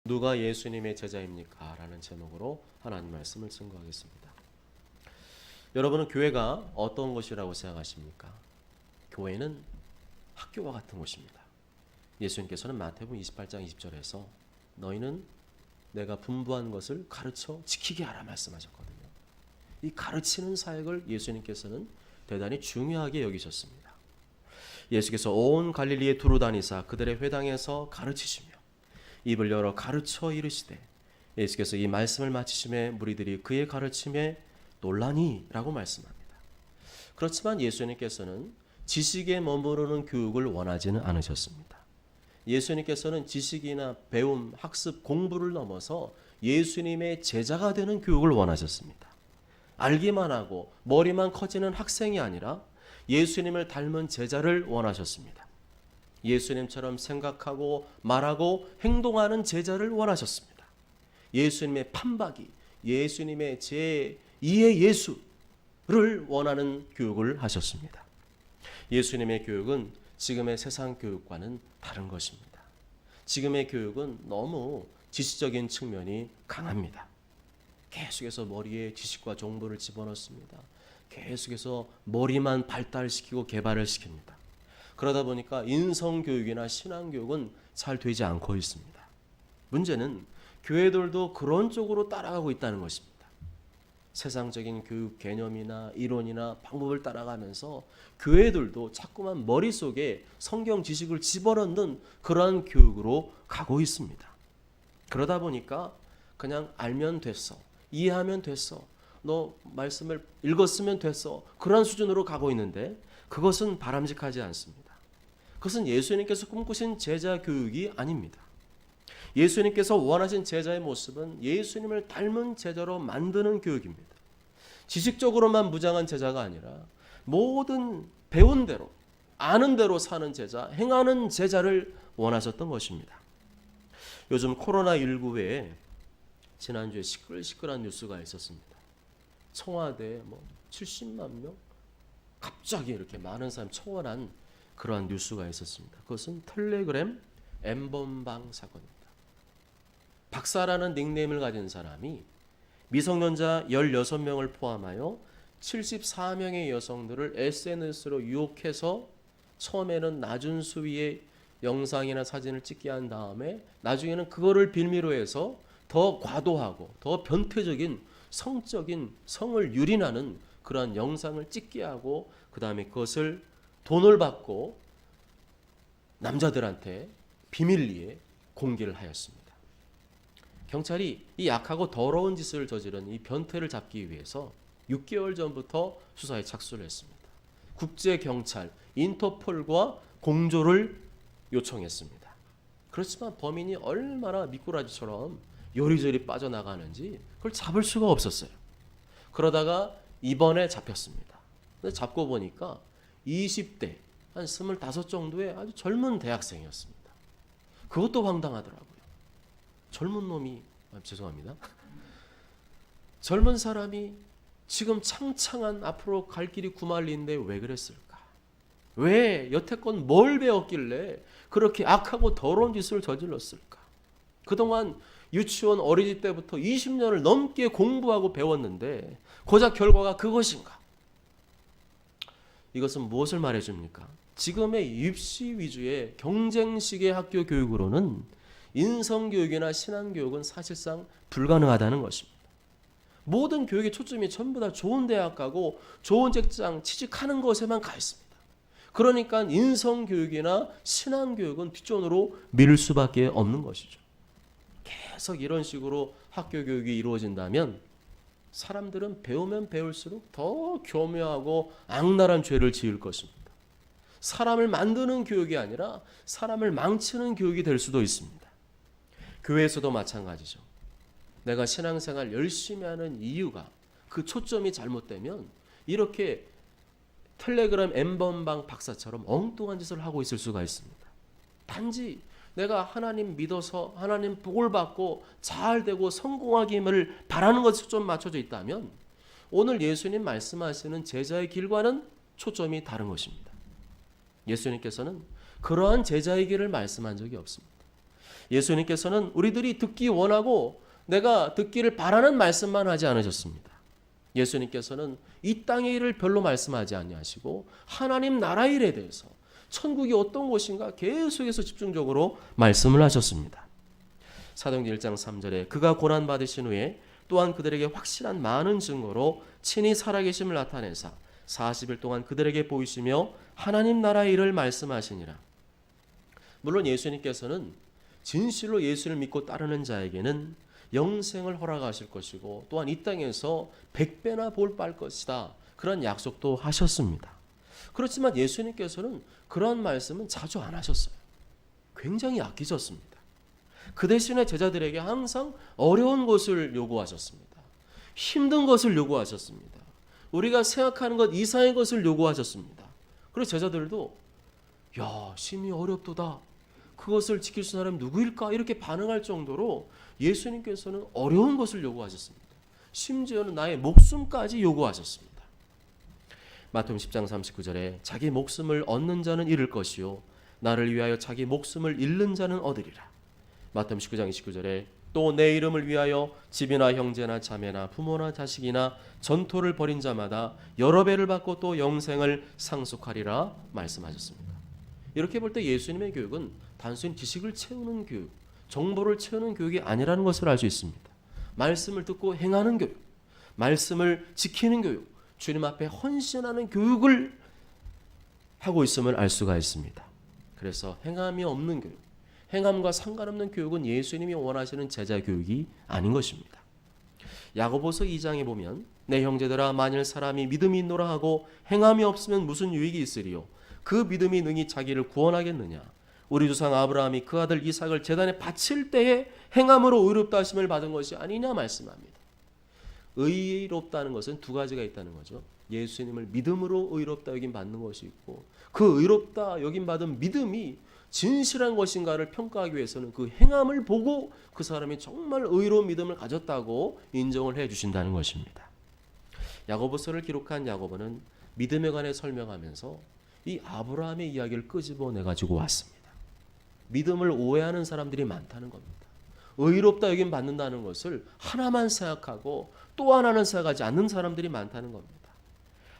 누가 예수님의 제자입니까? 라는 제목으로 하나님 말씀을 증거하겠습니다. 여러분은 교회가 어떤 곳이라고 생각하십니까? 교회는 학교와 같은 곳입니다. 예수님께서는 마태복음 28장 20절에서 너희는 내가 분부한 것을 가르쳐 지키게 하라 말씀하셨거든요. 이 가르치는 사역을 예수님께서는 대단히 중요하게 여기셨습니다. 예수께서 온 갈릴리에 두루 다니사 그들의 회당에서 가르치시며 입을 열어 가르쳐 이르시되 예수께서 이 말씀을 마치심에 무리들이 그의 가르침에 놀라니라고 말씀합니다. 그렇지만 예수님께서는 지식에 머무르는 교육을 원하지는 않으셨습니다. 예수님께서는 지식이나 배움, 학습, 공부를 넘어서 예수님의 제자가 되는 교육을 원하셨습니다. 알기만 하고 머리만 커지는 학생이 아니라 예수님을 닮은 제자를 원하셨습니다. 예수님처럼 생각하고 말하고 행동하는 제자를 원하셨습니다. 예수님의 판박이, 예수님의 제2의 예수를 원하는 교육을 하셨습니다. 예수님의 교육은 지금의 세상 교육과는 다른 것입니다. 지금의 교육은 너무 지식적인 측면이 강합니다. 계속해서 머리에 지식과 정보를 집어넣습니다. 계속해서 머리만 발달시키고 개발을 시킵니다. 그러다 보니까 인성교육이나 신앙교육은 잘 되지 않고 있습니다. 문제는 교회들도 그런 쪽으로 따라가고 있다는 것입니다. 세상적인 교육 개념이나 이론이나 방법을 따라가면서 교회들도 자꾸만 머릿속에 성경 지식을 집어넣는 그러한 교육으로 가고 있습니다. 그러다 보니까 그냥 알면 됐어, 이해하면 됐어, 너 말씀을 읽었으면 됐어, 그런 수준으로 가고 있는데 그것은 바람직하지 않습니다. 그것은 예수님께서 꿈꾸신 제자 교육이 아닙니다. 예수님께서 원하신 제자의 모습은 예수님을 닮은 제자로 만드는 교육입니다. 지식적으로만 무장한 제자가 아니라 모든 배운 대로, 아는 대로 사는 제자, 행하는 제자를 원하셨던 것입니다. 요즘 코로나19에 지난주에 시끌시끌한 뉴스가 있었습니다. 청와대에 70만 명? 갑자기 이렇게 많은 사람 청원한 그러한 뉴스가 있었습니다. 그것은 텔레그램 N번방 사건입니다. 박사라는 닉네임을 가진 사람이 미성년자 16명을 포함하여 74명의 여성들을 SNS로 유혹해서 처음에는 낮은 수위의 영상이나 사진을 찍게 한 다음에 나중에는 그거를 빌미로 해서 더 과도하고 더 변태적인 성적인 성을 유린하는 그러한 영상을 찍게 하고 그 다음에 그것을 돈을 받고 남자들한테 비밀리에 공개를 하였습니다. 경찰이 이 약하고 더러운 짓을 저지른 이 변태를 잡기 위해서 6개월 전부터 수사에 착수를 했습니다. 국제경찰, 인터폴과 공조를 요청했습니다. 그렇지만 범인이 얼마나 미꾸라지처럼 요리조리 빠져나가는지 그걸 잡을 수가 없었어요. 그러다가 이번에 잡혔습니다. 근데 잡고 보니까 20대, 한 25 정도의 아주 젊은 대학생이었습니다. 그것도 황당하더라고요. 젊은 놈이, 죄송합니다. 젊은 사람이 지금 창창한 앞으로 갈 길이 구말리인데 왜 그랬을까? 왜 여태껏 뭘 배웠길래 그렇게 악하고 더러운 짓을 저질렀을까? 그동안 유치원 어린이 때부터 20년을 넘게 공부하고 배웠는데 고작 결과가 그것인가? 이것은 무엇을 말해줍니까? 지금의 입시 위주의 경쟁식의 학교 교육으로는 인성교육이나 신앙교육은 사실상 불가능하다는 것입니다. 모든 교육의 초점이 전부 다 좋은 대학 가고 좋은 직장 취직하는 것에만 가 있습니다. 그러니까 인성교육이나 신앙교육은 뒷전으로 밀 수밖에 없는 것이죠. 계속 이런 식으로 학교 교육이 이루어진다면 사람들은 배우면 배울수록 더 교묘하고 악랄한 죄를 지을 것입니다. 사람을 만드는 교육이 아니라 사람을 망치는 교육이 될 수도 있습니다. 교회에서도 마찬가지죠. 내가 신앙생활 열심히 하는 이유가 그 초점이 잘못되면 이렇게 텔레그램 N번방 박사처럼 엉뚱한 짓을 하고 있을 수가 있습니다. 단지 내가 하나님 믿어서 하나님 복을 받고 잘 되고 성공하기를 바라는 것에 좀 맞춰져 있다면 오늘 예수님 말씀하시는 제자의 길과는 초점이 다른 것입니다. 예수님께서는 그러한 제자의 길을 말씀한 적이 없습니다. 예수님께서는 우리들이 듣기 원하고 내가 듣기를 바라는 말씀만 하지 않으셨습니다. 예수님께서는 이 땅의 일을 별로 말씀하지 아니하시고 하나님 나라 일에 대해서 천국이 어떤 곳인가 계속해서 집중적으로 말씀을 하셨습니다. 사도행전 1장 3절에 그가 고난 받으신 후에 또한 그들에게 확실한 많은 증거로 친히 살아계심을 나타내사 40일 동안 그들에게 보이시며 하나님 나라의 일을 말씀하시니라. 물론 예수님께서는 진실로 예수를 믿고 따르는 자에게는 영생을 허락하실 것이고 또한 이 땅에서 100배나 볼 받을 것이다. 그런 약속도 하셨습니다. 그렇지만 예수님께서는 그런 말씀은 자주 안 하셨어요. 굉장히 아끼셨습니다. 그 대신에 제자들에게 항상 어려운 것을 요구하셨습니다. 힘든 것을 요구하셨습니다. 우리가 생각하는 것 이상의 것을 요구하셨습니다. 그래서 제자들도 야, 심히 어렵도다. 그것을 지킬 수 있는 사람이 누구일까? 이렇게 반응할 정도로 예수님께서는 어려운 것을 요구하셨습니다. 심지어는 나의 목숨까지 요구하셨습니다. 마태복음 10장 39절에 자기 목숨을 얻는 자는 잃을 것이요 나를 위하여 자기 목숨을 잃는 자는 얻으리라. 마태복음 19장 29절에 또 내 이름을 위하여 집이나 형제나 자매나 부모나 자식이나 전토를 벌인 자마다 여러 배를 받고 또 영생을 상속하리라 말씀하셨습니다. 이렇게 볼 때 예수님의 교육은 단순히 지식을 채우는 교육, 정보를 채우는 교육이 아니라는 것을 알 수 있습니다. 말씀을 듣고 행하는 교육, 말씀을 지키는 교육, 주님 앞에 헌신하는 교육을 하고 있음을 알 수가 있습니다. 그래서 행함이 없는 교육, 행함과 상관없는 교육은 예수님이 원하시는 제자 교육이 아닌 것입니다. 야고보서 2장에 보면 내 형제들아 만일 사람이 믿음이 있노라 하고 행함이 없으면 무슨 유익이 있으리요 그 믿음이 능히 자기를 구원하겠느냐. 우리 조상 아브라함이 그 아들 이삭을 제단에 바칠 때에 행함으로 의롭다 하심을 받은 것이 아니냐 말씀합니다. 의롭다는 것은 두 가지가 있다는 거죠. 예수님을 믿음으로 의롭다 여김 받는 것이 있고 그 의롭다 여김 받은 믿음이 진실한 것인가를 평가하기 위해서는 그 행함을 보고 그 사람이 정말 의로운 믿음을 가졌다고 인정을 해 주신다는 것입니다. 야고보서를 기록한 야고보는 믿음에 관해 설명하면서 이 아브라함의 이야기를 끄집어내 가지고 왔습니다. 믿음을 오해하는 사람들이 많다는 겁니다. 의롭다 여김 받는다는 것을 하나만 생각하고 또 하나는 생각하지 않는 사람들이 많다는 겁니다.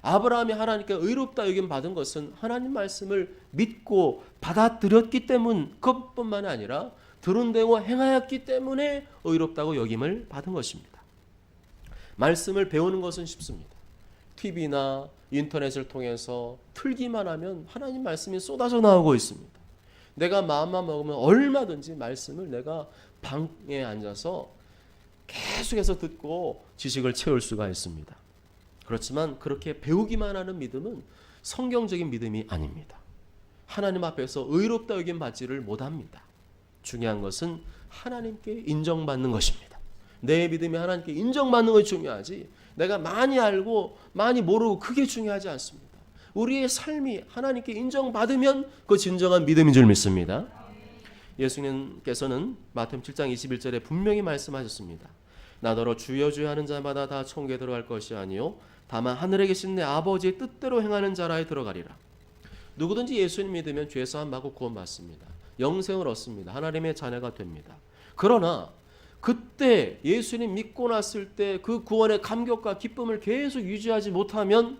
아브라함이 하나님께 의롭다 여김 받은 것은 하나님 말씀을 믿고 받아들였기 때문 그것뿐만 아니라 들은 대로 행하였기 때문에 의롭다고 여김을 받은 것입니다. 말씀을 배우는 것은 쉽습니다. TV나 인터넷을 통해서 틀기만 하면 하나님 말씀이 쏟아져 나오고 있습니다. 내가 마음만 먹으면 얼마든지 말씀을 내가 방에 앉아서 계속해서 듣고 지식을 채울 수가 있습니다. 그렇지만 그렇게 배우기만 하는 믿음은 성경적인 믿음이 아닙니다. 하나님 앞에서 의롭다 여김 받지를 못합니다. 중요한 것은 하나님께 인정받는 것입니다. 내 믿음이 하나님께 인정받는 것이 중요하지 내가 많이 알고 많이 모르고 그게 중요하지 않습니다. 우리의 삶이 하나님께 인정받으면 그 진정한 믿음인 줄 믿습니다. 예수님께서는 마태복음 7장 21절에 분명히 말씀하셨습니다. 나더러 주여 주여 하는 자마다 다 천국에 들어갈 것이 아니요 다만 하늘에 계신 내 아버지의 뜻대로 행하는 자라에 들어가리라. 누구든지 예수님 믿으면 죄 사함 받고 구원받습니다. 영생을 얻습니다. 하나님의 자녀가 됩니다. 그러나 그때 예수님 믿고 났을 때 그 구원의 감격과 기쁨을 계속 유지하지 못하면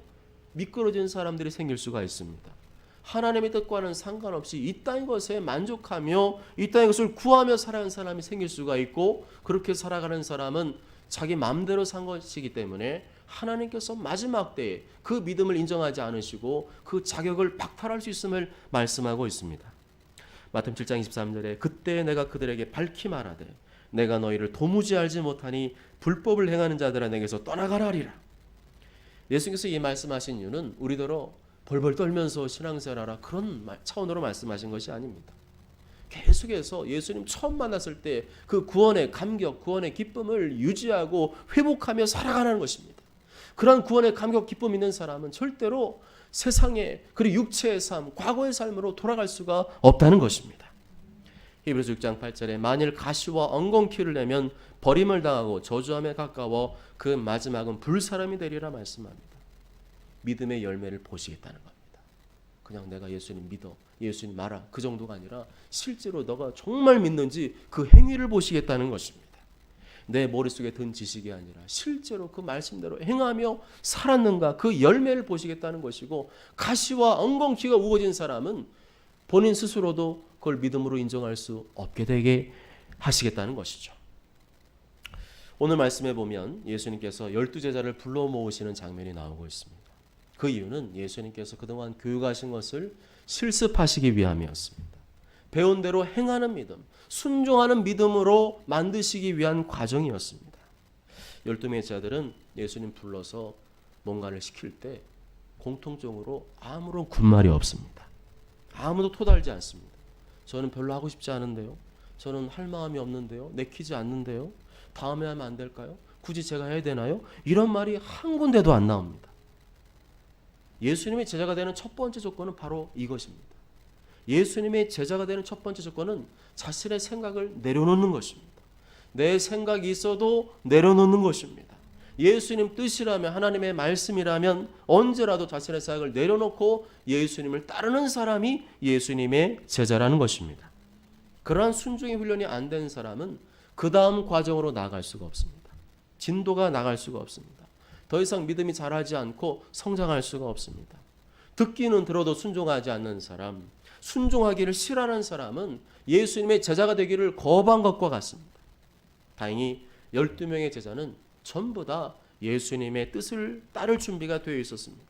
미끄러진 사람들이 생길 수가 있습니다. 하나님의 뜻과는 상관없이 이 땅의 것에 만족하며 이 땅의 것을 구하며 살아가는 사람이 생길 수가 있고 그렇게 살아가는 사람은 자기 마음대로 산 것이기 때문에 하나님께서 마지막 때에 그 믿음을 인정하지 않으시고 그 자격을 박탈할 수 있음을 말씀하고 있습니다. 마태복음 7장 23절에 그때 내가 그들에게 밝히 말하되 내가 너희를 도무지 알지 못하니 불법을 행하는 자들아 내게서 떠나가라 하리라. 예수님께서 이 말씀하신 이유는 우리더러 벌벌 떨면서 신앙생활하라 그런 차원으로 말씀하신 것이 아닙니다. 계속해서 예수님 처음 만났을 때 그 구원의 감격, 구원의 기쁨을 유지하고 회복하며 살아가는 것입니다. 그런 구원의 감격, 기쁨 있는 사람은 절대로 세상의 그리고 육체의 삶, 과거의 삶으로 돌아갈 수가 없다는 것입니다. 히브리서 6장 8절에 만일 가시와 엉겅퀴를 내면 버림을 당하고 저주함에 가까워 그 마지막은 불사람이 되리라 말씀합니다. 믿음의 열매를 보시겠다는 겁니다. 그냥 내가 예수님 믿어, 예수님 알아, 그 정도가 아니라 실제로 너가 정말 믿는지 그 행위를 보시겠다는 것입니다. 내 머릿속에 든 지식이 아니라 실제로 그 말씀대로 행하며 살았는가, 그 열매를 보시겠다는 것이고, 가시와 엉겅퀴가 우거진 사람은 본인 스스로도 그걸 믿음으로 인정할 수 없게 되게 하시겠다는 것이죠. 오늘 말씀에 보면 예수님께서 12제자를 불러 모으시는 장면이 나오고 있습니다. 그 이유는 예수님께서 그동안 교육하신 것을 실습하시기 위함이었습니다. 배운 대로 행하는 믿음, 순종하는 믿음으로 만드시기 위한 과정이었습니다. 12명의 제자들은 예수님 불러서 뭔가를 시킬 때 공통적으로 아무런 군말이 없습니다. 아무도 토달지 않습니다. 저는 별로 하고 싶지 않은데요. 저는 할 마음이 없는데요. 내키지 않는데요. 다음에 하면 안 될까요? 굳이 제가 해야 되나요? 이런 말이 한 군데도 안 나옵니다. 예수님의 제자가 되는 첫 번째 조건은 바로 이것입니다. 예수님의 제자가 되는 첫 번째 조건은 자신의 생각을 내려놓는 것입니다. 내 생각이 있어도 내려놓는 것입니다. 예수님 뜻이라면, 하나님의 말씀이라면 언제라도 자신의 생각을 내려놓고 예수님을 따르는 사람이 예수님의 제자라는 것입니다. 그러한 순종의 훈련이 안 된 사람은 그 다음 과정으로 나아갈 수가 없습니다. 진도가 나갈 수가 없습니다. 더 이상 믿음이 자라지 않고 성장할 수가 없습니다. 듣기는 들어도 순종하지 않는 사람, 순종하기를 싫어하는 사람은 예수님의 제자가 되기를 거부한 것과 같습니다. 다행히 12명의 제자는 전부 다 예수님의 뜻을 따를 준비가 되어 있었습니다.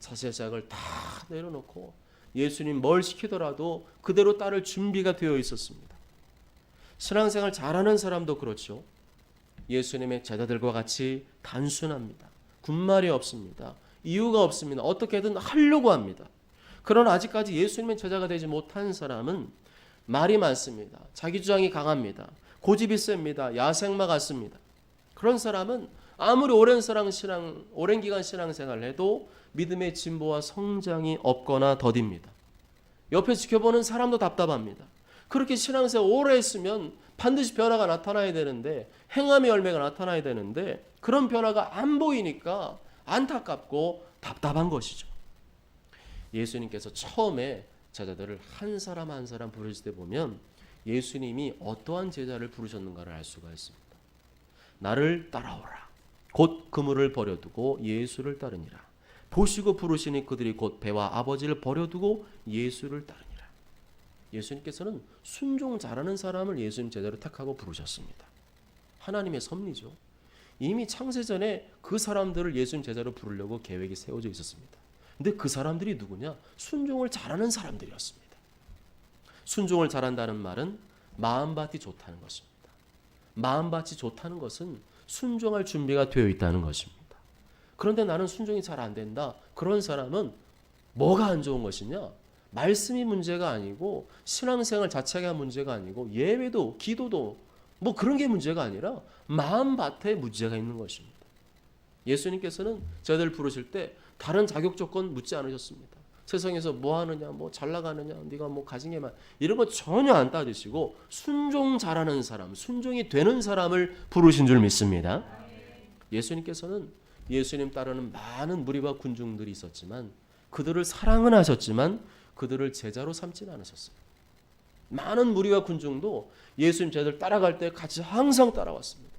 자신의 생각을 다 내려놓고 예수님 뭘 시키더라도 그대로 따를 준비가 되어 있었습니다. 신앙생활 잘하는 사람도 그렇죠. 예수님의 제자들과 같이 단순합니다. 군말이 없습니다. 이유가 없습니다. 어떻게든 하려고 합니다. 그러나 아직까지 예수님의 제자가 되지 못한 사람은 말이 많습니다. 자기 주장이 강합니다. 고집이 셉니다. 야생마 같습니다. 그런 사람은 아무리 오랜 기간 신앙생활을 해도 믿음의 진보와 성장이 없거나 더딥니다. 옆에 지켜보는 사람도 답답합니다. 그렇게 신앙생활 오래 했으면 반드시 변화가 나타나야 되는데, 행함의 열매가 나타나야 되는데 그런 변화가 안 보이니까 안타깝고 답답한 것이죠. 예수님께서 처음에 제자들을 한 사람 한 사람 부르실 때 보면 예수님이 어떠한 제자를 부르셨는가를 알 수가 있습니다. 나를 따라오라. 곧 그물을 버려두고 예수를 따르니라. 보시고 부르시니 그들이 곧 배와 아버지를 버려두고 예수를 따르니라. 예수님께서는 순종 잘하는 사람을 예수님 제자로 택하고 부르셨습니다. 하나님의 섭리죠. 이미 창세전에 그 사람들을 예수님 제자로 부르려고 계획이 세워져 있었습니다. 근데 그 사람들이 누구냐? 순종을 잘하는 사람들이었습니다. 순종을 잘한다는 말은 마음밭이 좋다는 것입니다. 마음밭이 좋다는 것은 순종할 준비가 되어 있다는 것입니다. 그런데 나는 순종이 잘 안 된다. 그런 사람은 뭐가 안 좋은 것이냐? 말씀이 문제가 아니고 신앙생활 자체가 문제가 아니고 예배도 기도도 뭐 그런 게 문제가 아니라 마음밭에 문제가 있는 것입니다. 예수님께서는 저희들 부르실 때 다른 자격 조건 묻지 않으셨습니다. 세상에서 뭐 하느냐, 뭐 잘 나가느냐, 네가 뭐 가진 게 이런 거 전혀 안 따지시고 순종 잘하는 사람, 순종이 되는 사람을 부르신 줄 믿습니다. 예수님께서는 예수님 따르는 많은 무리와 군중들이 있었지만 그들을 사랑은 하셨지만 그들을 제자로 삼지는 않으셨어요. 많은 무리와 군중도 예수님 제자들 따라갈 때 같이 항상 따라왔습니다.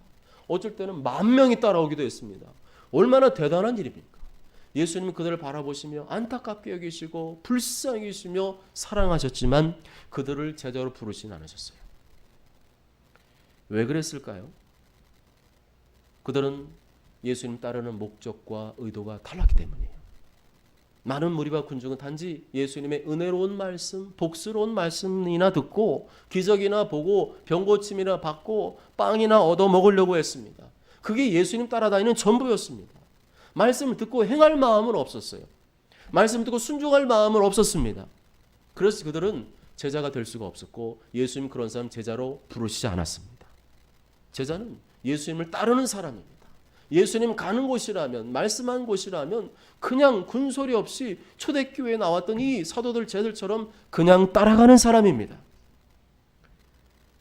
어쩔 때는 10,000명이 따라오기도 했습니다. 얼마나 대단한 일입니까? 예수님은 그들을 바라보시며 안타깝게 여기시고 불쌍히 여기시며 사랑하셨지만 그들을 제자로 부르시진 않으셨어요. 왜 그랬을까요? 그들은 예수님 따르는 목적과 의도가 달랐기 때문이에요. 많은 무리와 군중은 단지 예수님의 은혜로운 말씀, 복스러운 말씀이나 듣고 기적이나 보고 병고침이나 받고 빵이나 얻어 먹으려고 했습니다. 그게 예수님 따라다니는 전부였습니다. 말씀을 듣고 행할 마음은 없었어요. 말씀을 듣고 순종할 마음은 없었습니다. 그래서 그들은 제자가 될 수가 없었고 예수님 그런 사람 제자로 부르시지 않았습니다. 제자는 예수님을 따르는 사람입니다. 예수님 가는 곳이라면, 말씀한 곳이라면 그냥 군소리 없이 초대교회에 나왔던 이 사도들 제자들처럼 그냥 따라가는 사람입니다.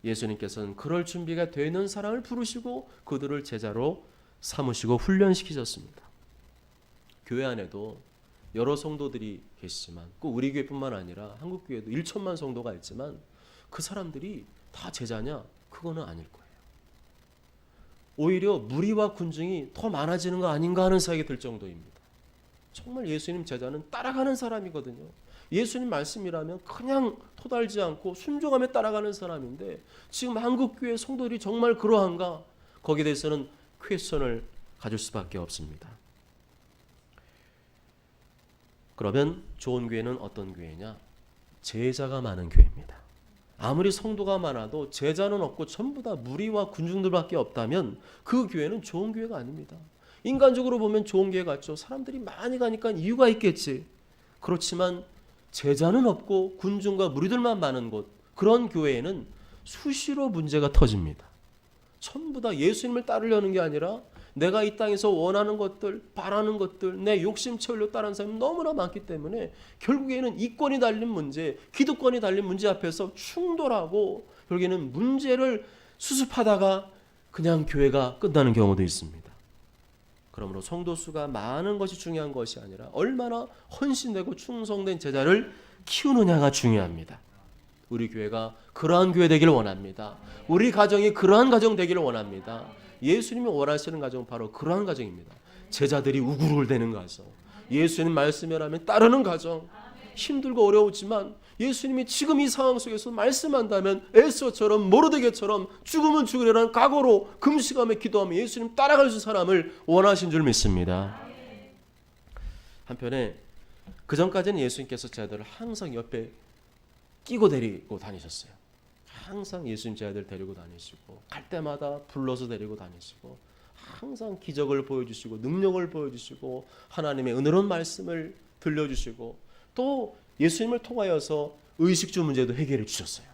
예수님께서는 그럴 준비가 되는 사람을 부르시고 그들을 제자로 삼으시고 훈련시키셨습니다. 교회 안에도 여러 성도들이 계시지만 꼭 우리 교회뿐만 아니라 한국 교회도 1천만 성도가 있지만 그 사람들이 다 제자냐? 그거는 아닐 거예요. 오히려 무리와 군중이 더 많아지는 거 아닌가 하는 생각이 들 정도입니다. 정말 예수님 제자는 따라가는 사람이거든요. 예수님 말씀이라면 그냥 토달지 않고 순종하며 따라가는 사람인데 지금 한국교회 성도들이 정말 그러한가? 거기에 대해서는 퀘스천을 가질 수밖에 없습니다. 그러면 좋은 교회는 어떤 교회냐? 제자가 많은 교회입니다. 아무리 성도가 많아도 제자는 없고 전부 다 무리와 군중들밖에 없다면 그 교회는 좋은 교회가 아닙니다. 인간적으로 보면 좋은 교회 같죠. 사람들이 많이 가니까 이유가 있겠지. 그렇지만 제자는 없고 군중과 무리들만 많은 곳, 그런 교회에는 수시로 문제가 터집니다. 전부 다 예수님을 따르려는 게 아니라 내가 이 땅에서 원하는 것들, 바라는 것들, 내 욕심 채우려 따르는 사람이 너무나 많기 때문에 결국에는 이권이 달린 문제, 기득권이 달린 문제 앞에서 충돌하고 결국에는 문제를 수습하다가 그냥 교회가 끝나는 경우도 있습니다. 그러므로 성도 수가 많은 것이 중요한 것이 아니라 얼마나 헌신되고 충성된 제자를 키우느냐가 중요합니다. 우리 교회가 그러한 교회 되기를 원합니다. 우리 가정이 그러한 가정 되기를 원합니다. 예수님이 원하시는 가정은 바로 그러한 가정입니다. 제자들이 우글우글대는 가정, 예수님 말씀이라면 따르는 가정, 힘들고 어려웠지만 예수님이 지금 이 상황 속에서 말씀한다면 에스더처럼 모르드게처럼 죽으면 죽으리라는 각오로 금식하며 기도하며 예수님 따라갈 수 있는 사람을 원하신 줄 믿습니다. 한편에 그 전까지는 예수님께서 제자들을 항상 옆에 끼고 데리고 다니셨어요. 항상 예수님 제자들 데리고 다니시고 갈 때마다 불러서 데리고 다니시고 항상 기적을 보여주시고 능력을 보여주시고 하나님의 은혜로운 말씀을 들려주시고 또 예수님을 통하여서 의식주 문제도 해결해 주셨어요.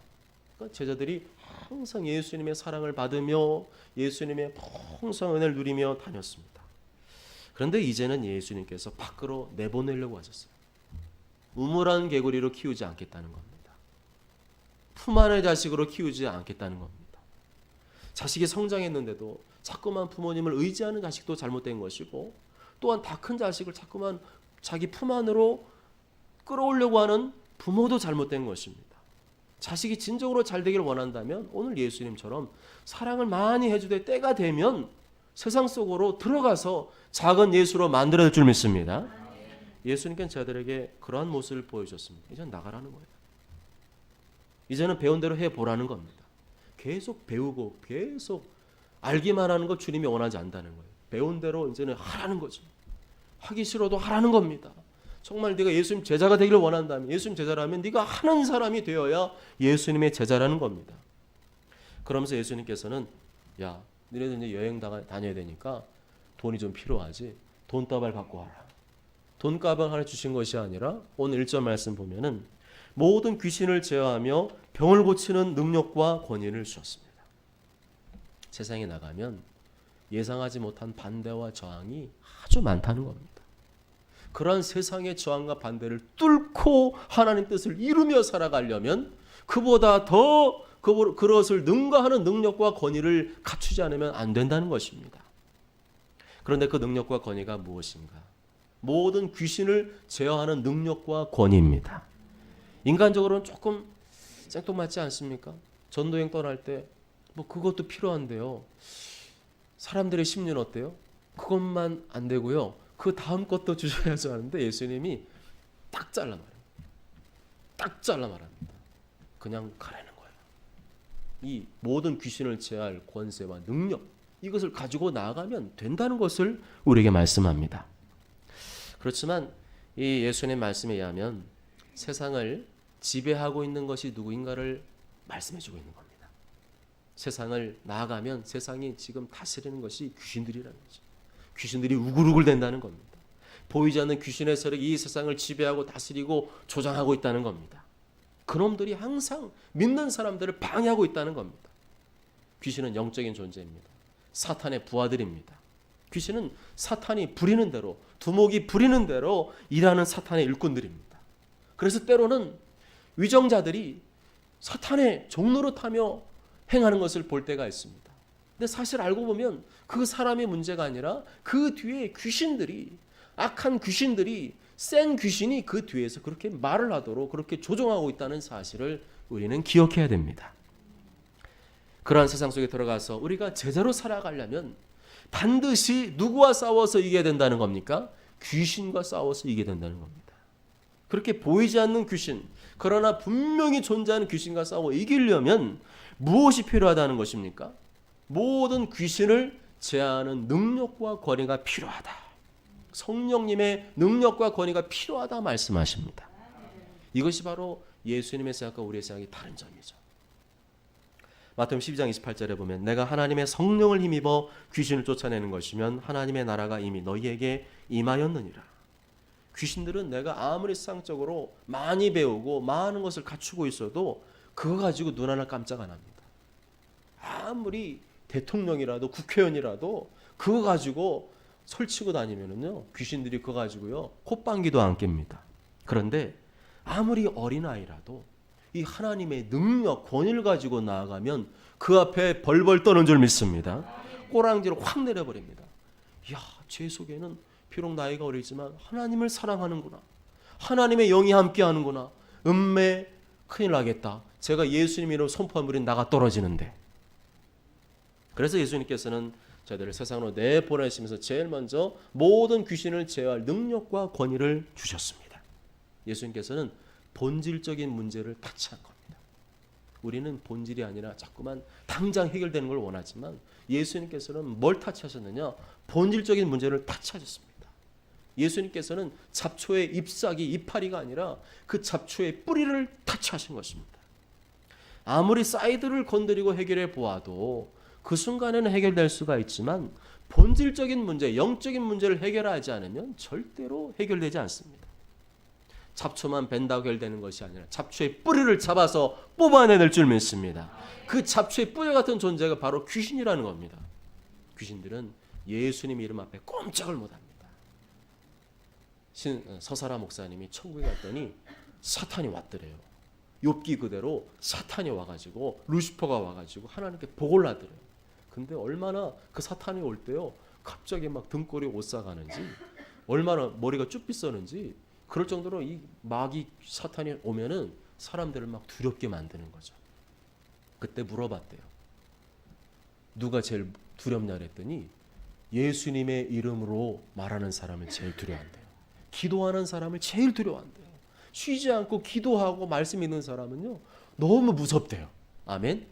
그러니까 제자들이 항상 예수님의 사랑을 받으며 예수님의 풍성한 은혜를 누리며 다녔습니다. 그런데 이제는 예수님께서 밖으로 내보내려고 하셨어요. 우물한 개구리로 키우지 않겠다는 겁니다. 품 안의 자식으로 키우지 않겠다는 겁니다. 자식이 성장했는데도 자꾸만 부모님을 의지하는 자식도 잘못된 것이고 또한 다 큰 자식을 자꾸만 자기 품 안으로 끌어오려고 하는 부모도 잘못된 것입니다. 자식이 진정으로 잘 되기를 원한다면 오늘 예수님처럼 사랑을 많이 해주되 때가 되면 세상 속으로 들어가서 작은 예수로 만들어질 줄 믿습니다. 예수님께서는 제자들에게 그러한 모습을 보여주셨습니다. 이제는 나가라는 거예요. 이제는 배운 대로 해보라는 겁니다. 계속 배우고 계속 알기만 하는 것 주님이 원하지 않다는 거예요. 배운 대로 이제는 하라는 거죠. 하기 싫어도 하라는 겁니다. 정말 네가 예수님 제자가 되기를 원한다면, 예수님 제자라면 네가 하는 사람이 되어야 예수님의 제자라는 겁니다. 그러면서 예수님께서는 야, 너네들 이제 여행 다녀야 되니까 돈이 좀 필요하지. 돈다발 갖고 와라. 돈가방 하나 주신 것이 아니라 오늘 1절 말씀 보면은 모든 귀신을 제어하며 병을 고치는 능력과 권위를 주셨습니다. 세상에 나가면 예상하지 못한 반대와 저항이 아주 많다는 겁니다. 그러한 세상의 저항과 반대를 뚫고 하나님 뜻을 이루며 살아가려면 그보다 더 그것을 능가하는 능력과 권위를 갖추지 않으면 안 된다는 것입니다. 그런데 그 능력과 권위가 무엇인가? 모든 귀신을 제어하는 능력과 권위입니다. 인간적으로는 조금 생뚱맞지 않습니까? 전도여행 떠날 때 뭐 그것도 필요한데요. 사람들의 심리는 어때요? 그것만 안 되고요. 그 다음 것도 주셔야죠 하는데 예수님이 딱 잘라 말합니다. 딱 잘라 말합니다. 그냥 가라는 거예요. 이 모든 귀신을 제어할 권세와 능력, 이것을 가지고 나아가면 된다는 것을 우리에게 말씀합니다. 그렇지만 이 예수님의 말씀에 의하면 세상을 지배하고 있는 것이 누구인가를 말씀해주고 있는 겁니다. 세상을 나아가면 세상이 지금 다스리는 것이 귀신들이라는 거죠. 귀신들이 우글우글 된다는 겁니다. 보이지 않는 귀신의 세력이 이 세상을 지배하고 다스리고 조장하고 있다는 겁니다. 그놈들이 항상 믿는 사람들을 방해하고 있다는 겁니다. 귀신은 영적인 존재입니다. 사탄의 부하들입니다. 귀신은 사탄이 부리는 대로, 두목이 부리는 대로 일하는 사탄의 일꾼들입니다. 그래서 때로는 위정자들이 사탄의 종로로 타며 행하는 것을 볼 때가 있습니다. 근데 사실 알고 보면 그 사람의 문제가 아니라 그 뒤에 귀신들이, 악한 귀신들이 센 귀신이 그 뒤에서 그렇게 말을 하도록 그렇게 조종하고 있다는 사실을 우리는 기억해야 됩니다. 그러한 세상 속에 들어가서 우리가 제대로 살아가려면 반드시 누구와 싸워서 이겨야 된다는 겁니까? 귀신과 싸워서 이겨야 된다는 겁니다. 그렇게 보이지 않는 귀신, 그러나 분명히 존재하는 귀신과 싸워 이기려면 무엇이 필요하다는 것입니까? 모든 귀신을 제하는 능력과 권위가 필요하다. 성령님의 능력과 권위가 필요하다 말씀하십니다. 이것이 바로 예수님의 생각과 우리의 생각이 다른 점이죠. 마태복음 12장 28절에 보면 내가 하나님의 성령을 힘입어 귀신을 쫓아내는 것이면 하나님의 나라가 이미 너희에게 임하였느니라. 귀신들은 내가 아무리 세상적으로 많이 배우고 많은 것을 갖추고 있어도 그거 가지고 눈 하나 깜짝 안 합니다. 아무리 대통령이라도 국회의원이라도 그거 가지고 설치고 다니면은요, 귀신들이 그거 가지고요 콧방귀도 안 깹니다. 그런데 아무리 어린아이라도 이 하나님의 능력, 권위를 가지고 나아가면 그 앞에 벌벌 떠는 줄 믿습니다. 꼬랑지로 확 내려버립니다. 이야, 제 속에는 비록 나이가 어리지만 하나님을 사랑하는구나. 하나님의 영이 함께하는구나. 음매 큰일 나겠다. 제가 예수님 이름으로 선포한 물이 나가 떨어지는데. 그래서 예수님께서는 저희들을 세상으로 내보내시면서 제일 먼저 모든 귀신을 제어할 능력과 권위를 주셨습니다. 예수님께서는 본질적인 문제를 타치한 겁니다. 우리는 본질이 아니라 자꾸만 당장 해결되는 걸 원하지만 예수님께서는 뭘 타치하셨느냐? 본질적인 문제를 타치하셨습니다. 예수님께서는 잡초의 잎사귀, 이파리가 아니라 그 잡초의 뿌리를 타치하신 것입니다. 아무리 사이드를 건드리고 해결해 보아도 그 순간에는 해결될 수가 있지만 본질적인 문제, 영적인 문제를 해결하지 않으면 절대로 해결되지 않습니다. 잡초만 벤다고 해결되는 것이 아니라 잡초의 뿌리를 잡아서 뽑아내낼 줄 믿습니다. 그 잡초의 뿌리 같은 존재가 바로 귀신이라는 겁니다. 귀신들은 예수님 이름 앞에 꼼짝을 못합니다. 서사라 목사님이 천국에 갔더니 사탄이 왔더래요. 욥기 그대로 사탄이 와가지고 루시퍼가 와가지고 하나님께 복을 하더래요. 근데 얼마나 그 사탄이 올 때요 갑자기 막 등골이 오싹하는지 얼마나 머리가 쭈삣서는지 그럴 정도로 이 마귀 사탄이 오면은 사람들을 막 두렵게 만드는 거죠. 그때 물어봤대요. 누가 제일 두렵냐 그랬더니 예수님의 이름으로 말하는 사람을 제일 두려워한대요. 기도하는 사람을 제일 두려워한대요. 쉬지 않고 기도하고 말씀 있는 사람은요 너무 무섭대요. 아멘.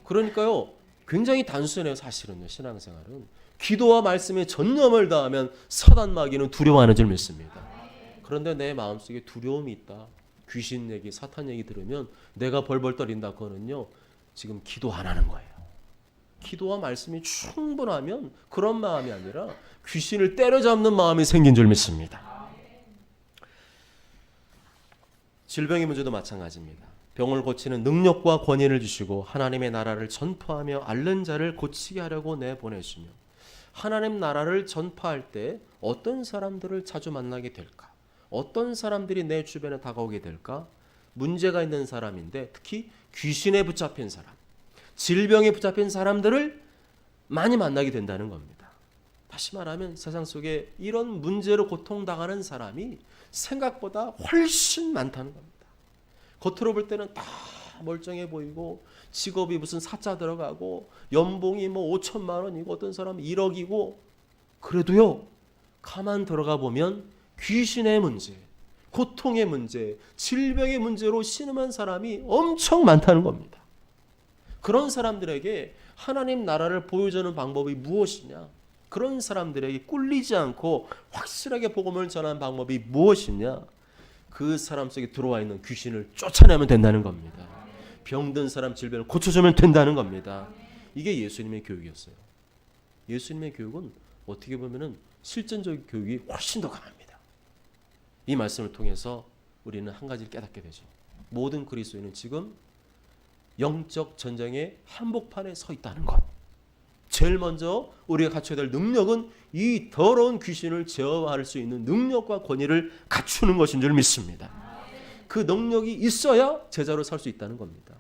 그러니까요 굉장히 단순해요. 사실은요 신앙생활은 기도와 말씀에 전념을 다하면 사단 마귀는 두려워하는 줄 믿습니다. 그런데 내 마음속에 두려움이 있다. 귀신 얘기, 사탄 얘기 들으면 내가 벌벌 떨린다. 그거는요 지금 기도 안 하는 거예요. 기도와 말씀이 충분하면 그런 마음이 아니라 귀신을 때려잡는 마음이 생긴 줄 믿습니다. 질병의 문제도 마찬가지입니다. 병을 고치는 능력과 권위를 주시고 하나님의 나라를 전파하며 앓는 자를 고치게 하려고 내보내시며 하나님 나라를 전파할 때 어떤 사람들을 자주 만나게 될까? 어떤 사람들이 내 주변에 다가오게 될까? 문제가 있는 사람인데 특히 귀신에 붙잡힌 사람, 질병에 붙잡힌 사람들을 많이 만나게 된다는 겁니다. 다시 말하면 세상 속에 이런 문제로 고통당하는 사람이 생각보다 훨씬 많다는 겁니다. 겉으로 볼 때는 다 멀쩡해 보이고 직업이 무슨 사자 들어가고 연봉이 뭐 5천만 원이고 어떤 사람은 1억이고 그래도요 가만 들어가 보면 귀신의 문제, 고통의 문제, 질병의 문제로 신음한 사람이 엄청 많다는 겁니다. 그런 사람들에게 하나님 나라를 보여주는 방법이 무엇이냐? 그런 사람들에게 꿀리지 않고 확실하게 복음을 전하는 방법이 무엇이냐? 그 사람 속에 들어와 있는 귀신을 쫓아내면 된다는 겁니다. 병든 사람 질병을 고쳐주면 된다는 겁니다. 이게 예수님의 교육이었어요. 예수님의 교육은 어떻게 보면은 실전적 교육이 훨씬 더 강합니다. 이 말씀을 통해서 우리는 한 가지를 깨닫게 되죠. 모든 그리스도인은 지금 영적 전쟁의 한복판에 서 있다는 것. 제일 먼저 우리가 갖춰야 될 능력은 이 더러운 귀신을 제어할 수 있는 능력과 권위를 갖추는 것인 줄 믿습니다. 그 능력이 있어야 제자로 살 수 있다는 겁니다.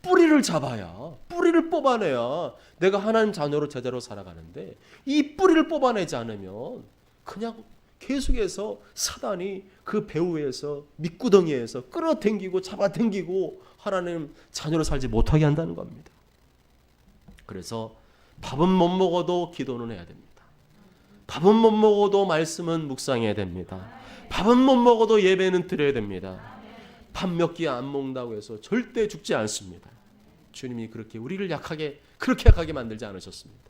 뿌리를 잡아야, 뿌리를 뽑아내야 내가 하나님 자녀로 제자로 살아가는데 이 뿌리를 뽑아내지 않으면 그냥 계속해서 사단이 그 배후에서 밑구덩이에서 끌어당기고 잡아당기고 하나님 자녀로 살지 못하게 한다는 겁니다. 그래서 밥은 못 먹어도 기도는 해야 됩니다. 밥은 못 먹어도 말씀은 묵상해야 됩니다. 밥은 못 먹어도 예배는 드려야 됩니다. 밥 몇 끼 안 먹는다고 해서 절대 죽지 않습니다. 주님이 그렇게 우리를 그렇게 약하게 만들지 않으셨습니다.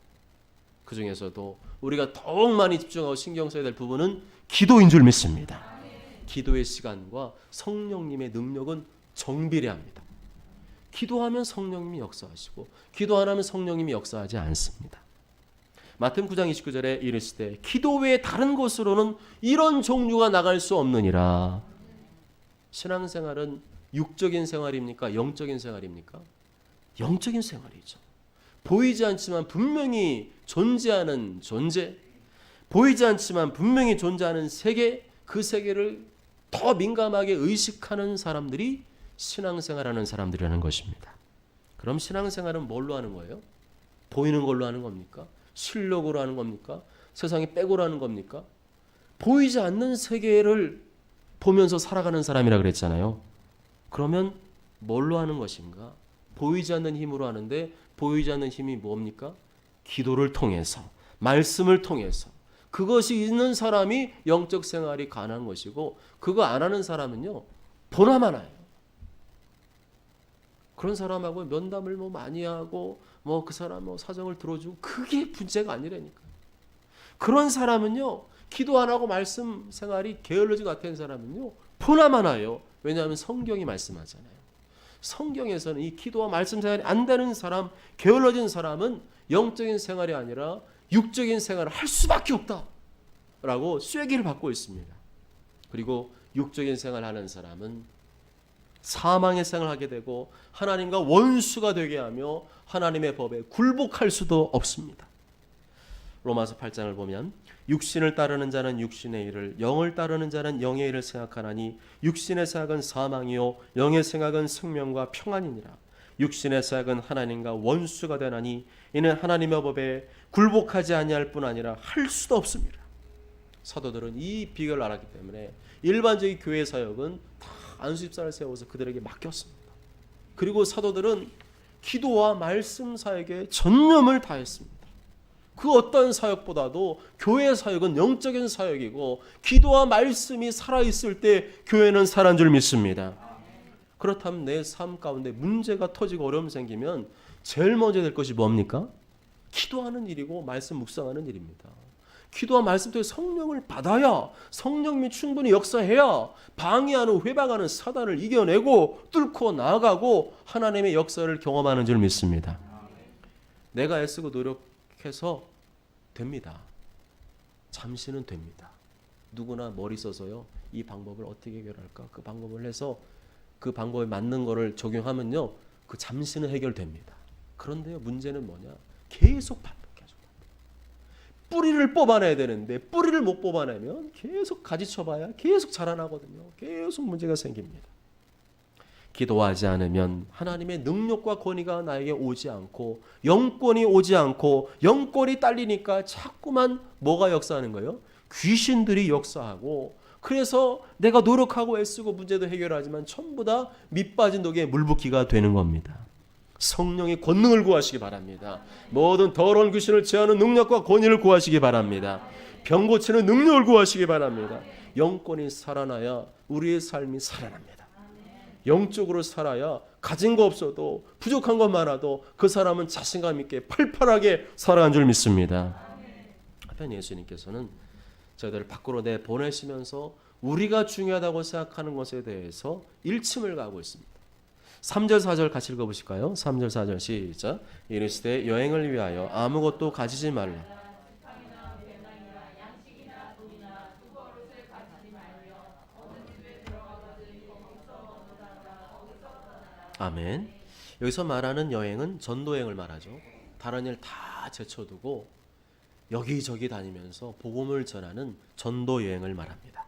그 중에서도 우리가 더욱 많이 집중하고 신경 써야 될 부분은 기도인 줄 믿습니다. 기도의 시간과 성령님의 능력은 정비례합니다. 기도하면 성령님이 역사하시고 기도 안 하면 성령님이 역사하지 않습니다. 마태복음 9장 29절에 이르시되 기도 외에 다른 곳으로는 이런 종류가 나갈 수 없느니라. 신앙생활은 육적인 생활입니까? 영적인 생활입니까? 영적인 생활이죠. 보이지 않지만 분명히 존재하는 존재, 보이지 않지만 분명히 존재하는 세계, 그 세계를 더 민감하게 의식하는 사람들이 신앙생활하는 사람들이라는 것입니다. 그럼 신앙생활은 뭘로 하는 거예요? 보이는 걸로 하는 겁니까? 실력으로 하는 겁니까? 세상에 빼고로 하는 겁니까? 보이지 않는 세계를 보면서 살아가는 사람이라 그랬잖아요. 그러면 뭘로 하는 것인가? 보이지 않는 힘으로 하는데 보이지 않는 힘이 뭡니까? 기도를 통해서, 말씀을 통해서. 그것이 있는 사람이 영적 생활이 가능한 것이고 그거 안 하는 사람은요 보나마나 해요. 그런 사람하고 면담을 많이 하고 그 사람 사정을 들어주고 그게 문제가 아니라니까. 그런 사람은요 기도 안 하고 말씀 생활이 게을러진 것 같은 사람은요 보나마나요. 왜냐하면 성경이 말씀하잖아요. 성경에서는 이 기도와 말씀 생활이 안 되는 사람, 게을러진 사람은 영적인 생활이 아니라 육적인 생활을 할 수밖에 없다라고 쐐기를 받고 있습니다. 그리고 육적인 생활을 하는 사람은 사망의 생활을 하게 되고 하나님과 원수가 되게 하며 하나님의 법에 굴복할 수도 없습니다. 로마서 8장을 보면 육신을 따르는 자는 육신의 일을, 영을 따르는 자는 영의 일을 생각하나니 육신의 생각은 사망이요 영의 생각은 생명과 평안이니라. 육신의 생각은 하나님과 원수가 되나니 이는 하나님의 법에 굴복하지 아니할 뿐 아니라 할 수도 없습니다. 사도들은 이 비결을 알았기 때문에 일반적인 교회 사역은 다 안수집사를 세워서 그들에게 맡겼습니다. 그리고 사도들은 기도와 말씀 사역에 전념을 다했습니다. 그 어떤 사역보다도 교회 사역은 영적인 사역이고 기도와 말씀이 살아있을 때 교회는 살아난 줄 믿습니다. 그렇다면 내 삶 가운데 문제가 터지고 어려움이 생기면 제일 먼저 될 것이 뭡니까? 기도하는 일이고 말씀 묵상하는 일입니다. 기도와 말씀 통해 성령을 받아야 성령님이 충분히 역사해야 방해하는 회방하는 사단을 이겨내고 뚫고 나아가고 하나님의 역사를 경험하는 줄 믿습니다. 내가 애쓰고 노력해서 됩니다. 잠시는 됩니다. 누구나 머리 써서요. 이 방법을 어떻게 해결할까? 그 방법을 해서 그 방법에 맞는 거를 적용하면요. 그 잠시는 해결됩니다. 그런데요. 문제는 뭐냐? 계속 반복해서 뿌리를 뽑아내야 되는데 뿌리를 못 뽑아내면 계속 가지쳐봐야 계속 자라나거든요. 계속 문제가 생깁니다. 기도하지 않으면 하나님의 능력과 권위가 나에게 오지 않고 영권이 오지 않고 영권이 딸리니까 자꾸만 뭐가 역사하는 거예요? 귀신들이 역사하고 그래서 내가 노력하고 애쓰고 문제도 해결하지만 전부 다 밑빠진 독에 물붓기가 되는 겁니다. 성령의 권능을 구하시기 바랍니다. 모든 더러운 귀신을 제하는 능력과 권위를 구하시기 바랍니다. 병 고치는 능력을 구하시기 바랍니다. 영권이 살아나야 우리의 삶이 살아납니다. 영적으로 살아야 가진 거 없어도 부족한 것 많아도 그 사람은 자신감 있게 팔팔하게 살아간 줄 믿습니다. 한편 예수님께서는 저희들을 밖으로 내보내시면서 우리가 중요하다고 생각하는 것에 대해서 일침을 가하고 있습니다. 3절 4절 같이 읽어보실까요? 3절 4절 시작. 이르시되 여행을 위하여 아무것도 가지지 말라. 아멘. 여기서 말하는 여행은 전도여행을 말하죠. 다른 일 다 제쳐두고 여기저기 다니면서 복음을 전하는 전도여행을 말합니다.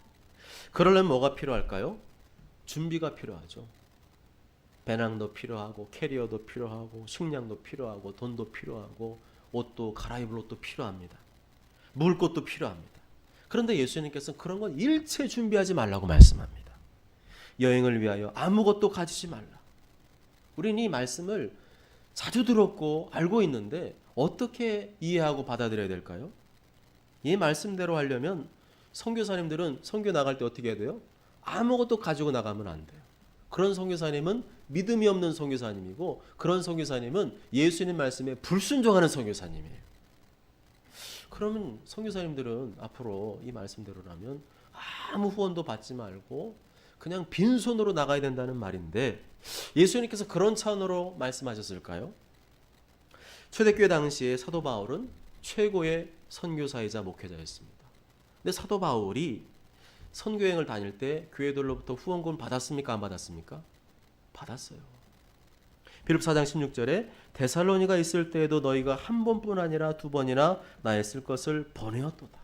그러려면 뭐가 필요할까요? 준비가 필요하죠. 배낭도 필요하고 캐리어도 필요하고 식량도 필요하고 돈도 필요하고 옷도 갈아입을 옷도 필요합니다. 먹을 것도 필요합니다. 그런데 예수님께서는 그런 건 일체 준비하지 말라고 말씀합니다. 여행을 위하여 아무것도 가지지 말라. 우리는 이 말씀을 자주 들었고 알고 있는데 어떻게 이해하고 받아들여야 될까요? 이 말씀대로 하려면 선교사님들은 선교 나갈 때 어떻게 해야 돼요? 아무것도 가지고 나가면 안 돼요. 그런 선교사님은 믿음이 없는 선교사님이고, 그런 선교사님은 예수님 말씀에 불순종하는 선교사님이에요. 그러면 선교사님들은 앞으로 이 말씀대로라면 아무 후원도 받지 말고 그냥 빈손으로 나가야 된다는 말인데, 예수님께서 그런 차원으로 말씀하셨을까요? 초대교회 당시에 사도 바울은 최고의 선교사이자 목회자였습니다. 근데 사도 바울이 선교행을 다닐 때 교회들로부터 후원금 받았습니까? 안 받았습니까? 받았어요. 빌립 4장 16절에 데살로니가 있을 때에도 너희가 한 번뿐 아니라 두 번이나 나의 쓸 것을 보내었도다.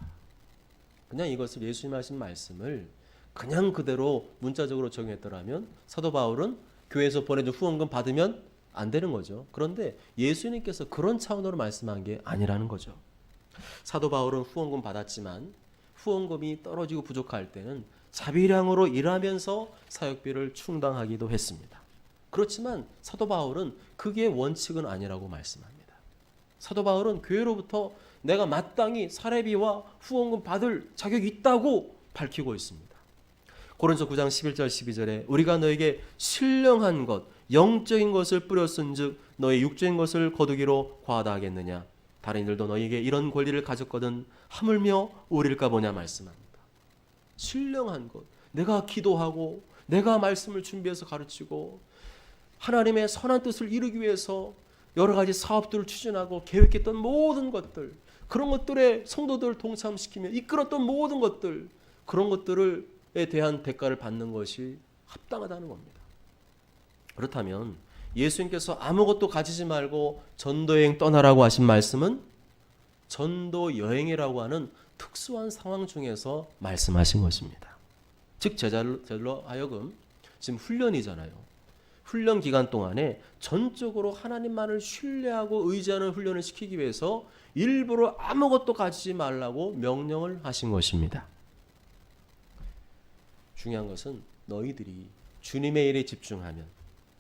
그냥 이것을 예수님 하신 말씀을 그냥 그대로 문자적으로 적용했더라면 사도 바울은 교회에서 보내준 후원금 받으면 안 되는 거죠. 그런데 예수님께서 그런 차원으로 말씀한 게 아니라는 거죠. 사도 바울은 후원금 받았지만 후원금이 떨어지고 부족할 때는 자비량으로 일하면서 사역비를 충당하기도 했습니다. 그렇지만 사도 바울은 그게 원칙은 아니라고 말씀합니다. 사도 바울은 교회로부터 내가 마땅히 사례비와 후원금 받을 자격이 있다고 밝히고 있습니다. 고린도 9장 11절 12절에 우리가 너에게 신령한 것 영적인 것을 뿌렸은즉 너의 육적인 것을 거두기로 과하다 하겠느냐. 다른 이들도 너에게 이런 권리를 가졌거든 하물며 우리일까 보냐 말씀합니다. 신령한 것, 내가 기도하고 내가 말씀을 준비해서 가르치고 하나님의 선한 뜻을 이루기 위해서 여러 가지 사업들을 추진하고 계획했던 모든 것들, 그런 것들에 성도들을 동참시키며 이끌었던 모든 것들, 그런 것들에 대한 대가를 받는 것이 합당하다는 겁니다. 그렇다면 예수님께서 아무것도 가지지 말고 전도여행 떠나라고 하신 말씀은 전도여행이라고 하는 특수한 상황 중에서 말씀하신 것입니다. 즉 제자들로 하여금 지금 훈련이잖아요. 훈련 기간 동안에 전적으로 하나님만을 신뢰하고 의지하는 훈련을 시키기 위해서 일부러 아무것도 가지지 말라고 명령을 하신 것입니다. 중요한 것은 너희들이 주님의 일에 집중하면,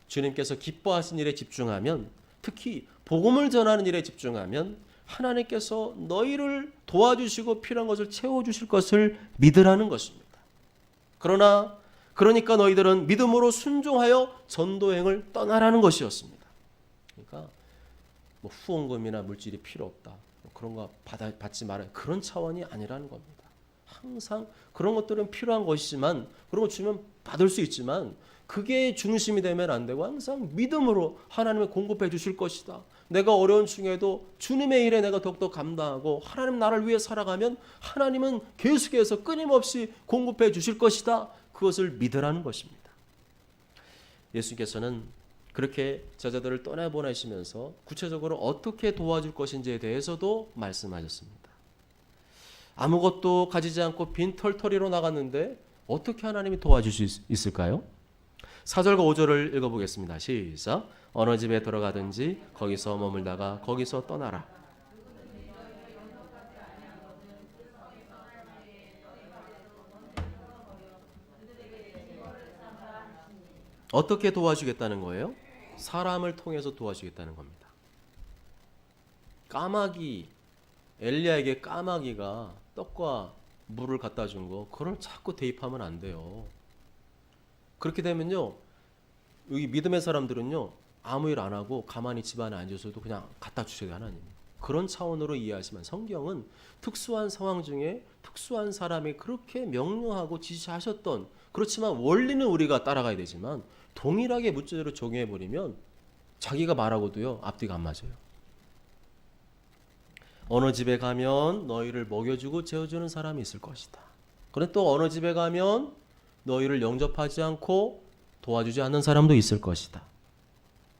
주님께서 기뻐하신 일에 집중하면, 특히 복음을 전하는 일에 집중하면 하나님께서 너희를 도와주시고 필요한 것을 채워주실 것을 믿으라는 것입니다. 그러니까 너희들은 믿음으로 순종하여 전도행을 떠나라는 것이었습니다. 그러니까 뭐 후원금이나 물질이 필요 없다, 그런 거 받지 말아요, 그런 차원이 아니라는 겁니다. 항상 그런 것들은 필요한 것이지만, 그런 거 주면 받을 수 있지만 그게 중심이 되면 안 되고 항상 믿음으로 하나님이 공급해 주실 것이다. 내가 어려운 중에도 주님의 일에 내가 더욱더 감당하고 하나님 나라를 위해 살아가면 하나님은 계속해서 끊임없이 공급해 주실 것이다. 그것을 믿으라는 것입니다. 예수께서는 그렇게 제자들을 떠나보내시면서 구체적으로 어떻게 도와줄 것인지에 대해서도 말씀하셨습니다. 아무것도 가지지 않고 빈 털터리로 나갔는데 어떻게 하나님이 도와줄 수 있을까요? 4절과 5절을 읽어보겠습니다. 시작. 어느 집에 들어가든지 거기서 머물다가 거기서 떠나라. 어떻게 도와주겠다는 거예요? 사람을 통해서 도와주겠다는 겁니다. 까마귀, 엘리야에게 까마귀가 떡과 물을 갖다 준 거, 그걸 자꾸 대입하면 안 돼요. 그렇게 되면요, 여기 믿음의 사람들은요, 아무 일 안 하고 가만히 집안에 앉아서도 그냥 갖다 주셔야 하나님. 그런 차원으로 이해하시면 성경은 특수한 상황 중에 특수한 사람이 그렇게 명령하고 지시하셨던, 그렇지만 원리는 우리가 따라가야 되지만 동일하게 문자대로 적용해버리면 자기가 말하고도요 앞뒤가 안 맞아요. 어느 집에 가면 너희를 먹여주고 재워주는 사람이 있을 것이다. 그런데 또 어느 집에 가면 너희를 영접하지 않고 도와주지 않는 사람도 있을 것이다.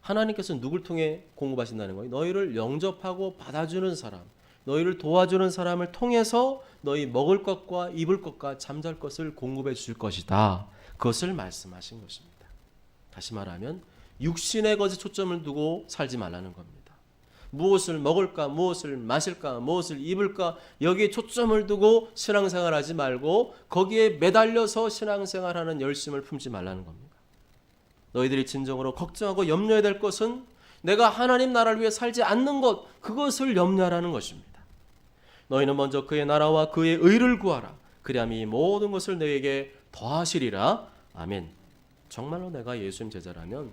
하나님께서는 누굴 통해 공급하신다는 거예요? 너희를 영접하고 받아주는 사람, 너희를 도와주는 사람을 통해서 너희 먹을 것과 입을 것과 잠잘 것을 공급해 주실 것이다. 그것을 말씀하신 것입니다. 다시 말하면 육신의 것에 초점을 두고 살지 말라는 겁니다. 무엇을 먹을까, 무엇을 마실까, 무엇을 입을까 여기에 초점을 두고 신앙생활하지 말고 거기에 매달려서 신앙생활하는 열심을 품지 말라는 겁니다. 너희들이 진정으로 걱정하고 염려해야 될 것은 내가 하나님 나라를 위해 살지 않는 것, 그것을 염려하라는 것입니다. 너희는 먼저 그의 나라와 그의 의를 구하라. 그리하면 이 모든 것을 너희에게 더하시리라. 아멘. 정말로 내가 예수님 제자라면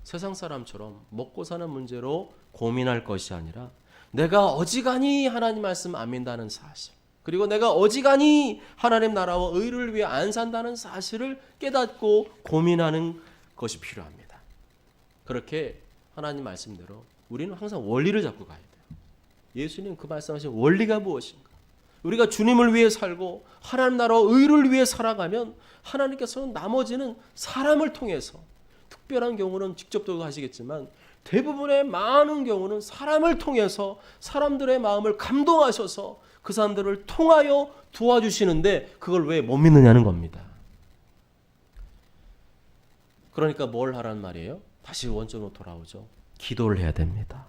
세상 사람처럼 먹고 사는 문제로 고민할 것이 아니라 내가 어지간히 하나님 말씀 안 믿는다는 사실, 그리고 내가 어지간히 하나님 나라와 의를 위해 안 산다는 사실을 깨닫고 고민하는 것이 필요합니다. 그렇게 하나님 말씀대로 우리는 항상 원리를 잡고 가야 돼요. 예수님 그 말씀하신 원리가 무엇인가? 우리가 주님을 위해 살고 하나님 나라와 의를 위해 살아가면 하나님께서는 나머지는 사람을 통해서, 특별한 경우는 직접적으로 하시겠지만 대부분의 많은 경우는 사람을 통해서 사람들의 마음을 감동하셔서 그 사람들을 통하여 도와주시는데 그걸 왜 못 믿느냐는 겁니다. 그러니까 뭘 하라는 말이에요? 다시 원점으로 돌아오죠. 기도를 해야 됩니다.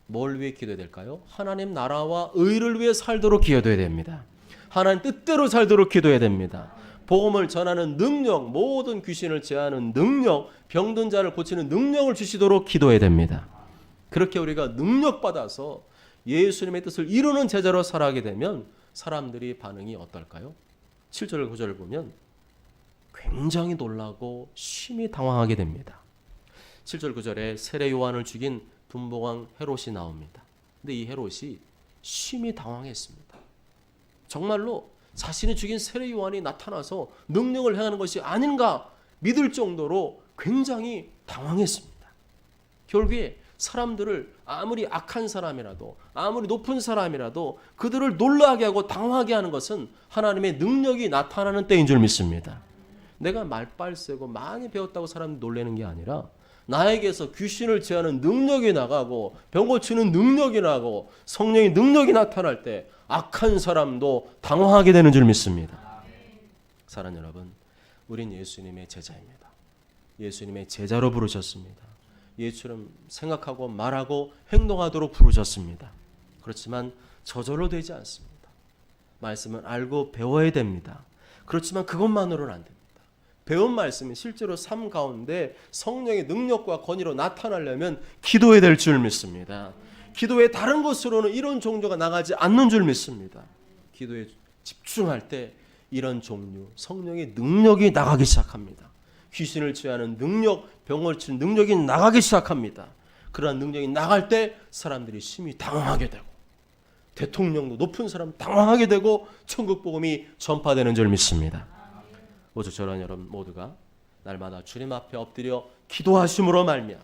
뭘 위해 기도해야 될까요? 하나님 나라와 의를 위해 살도록 기도해야 됩니다. 하나님 뜻대로 살도록 기도해야 됩니다. 복음을 전하는 능력, 모든 귀신을 제하는 능력, 병든 자를 고치는 능력을 주시도록 기도해야 됩니다. 그렇게 우리가 능력받아서 예수님의 뜻을 이루는 제자로 살아가게 되면 사람들이 반응이 어떨까요? 7절 9절을 보면 굉장히 놀라고 심히 당황하게 됩니다. 7절 9절에 세례 요한을 죽인 분봉왕 헤롯이 나옵니다. 근데 이 헤롯이 심히 당황했습니다. 정말로 자신이 죽인 세례 요한이 나타나서 능력을 행하는 것이 아닌가 믿을 정도로 굉장히 당황했습니다. 결국에 사람들을 아무리 악한 사람이라도 아무리 높은 사람이라도 그들을 놀라게 하고 당황하게 하는 것은 하나님의 능력이 나타나는 때인 줄 믿습니다. 내가 말빨 세고 많이 배웠다고 사람이 놀라는 게 아니라 나에게서 귀신을 제하는 능력이 나가고 병 고치는 능력이 나고 성령의 능력이 나타날 때 악한 사람도 당황하게 되는 줄 믿습니다. 사랑하는 여러분, 우린 예수님의 제자입니다. 예수님의 제자로 부르셨습니다. 예수처럼 생각하고 말하고 행동하도록 부르셨습니다. 그렇지만 저절로 되지 않습니다. 말씀은 알고 배워야 됩니다. 그렇지만 그것만으로는 안 됩니다. 배운 말씀이 실제로 삶 가운데 성령의 능력과 권위로 나타나려면 기도해야 될 줄 믿습니다. 기도의 다른 것으로는 이런 종류가 나가지 않는 줄 믿습니다. 기도에 집중할 때 이런 종류, 성령의 능력이 나가기 시작합니다. 귀신을 제하는 능력, 병을 치는 능력이 나가기 시작합니다. 그러한 능력이 나갈 때 사람들이 심히 당황하게 되고 대통령도 높은 사람 당황하게 되고 천국 복음이 전파되는 줄 믿습니다. 오직 저런 여러분 모두가 날마다 주님 앞에 엎드려 기도하심으로 말미암아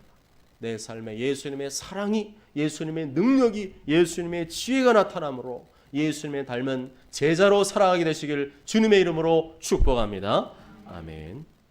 내 삶에 예수님의 사랑이, 예수님의 능력이, 예수님의 지혜가 나타남으로 예수님의 닮은 제자로 살아가게 되시길 주님의 이름으로 축복합니다. 아멘.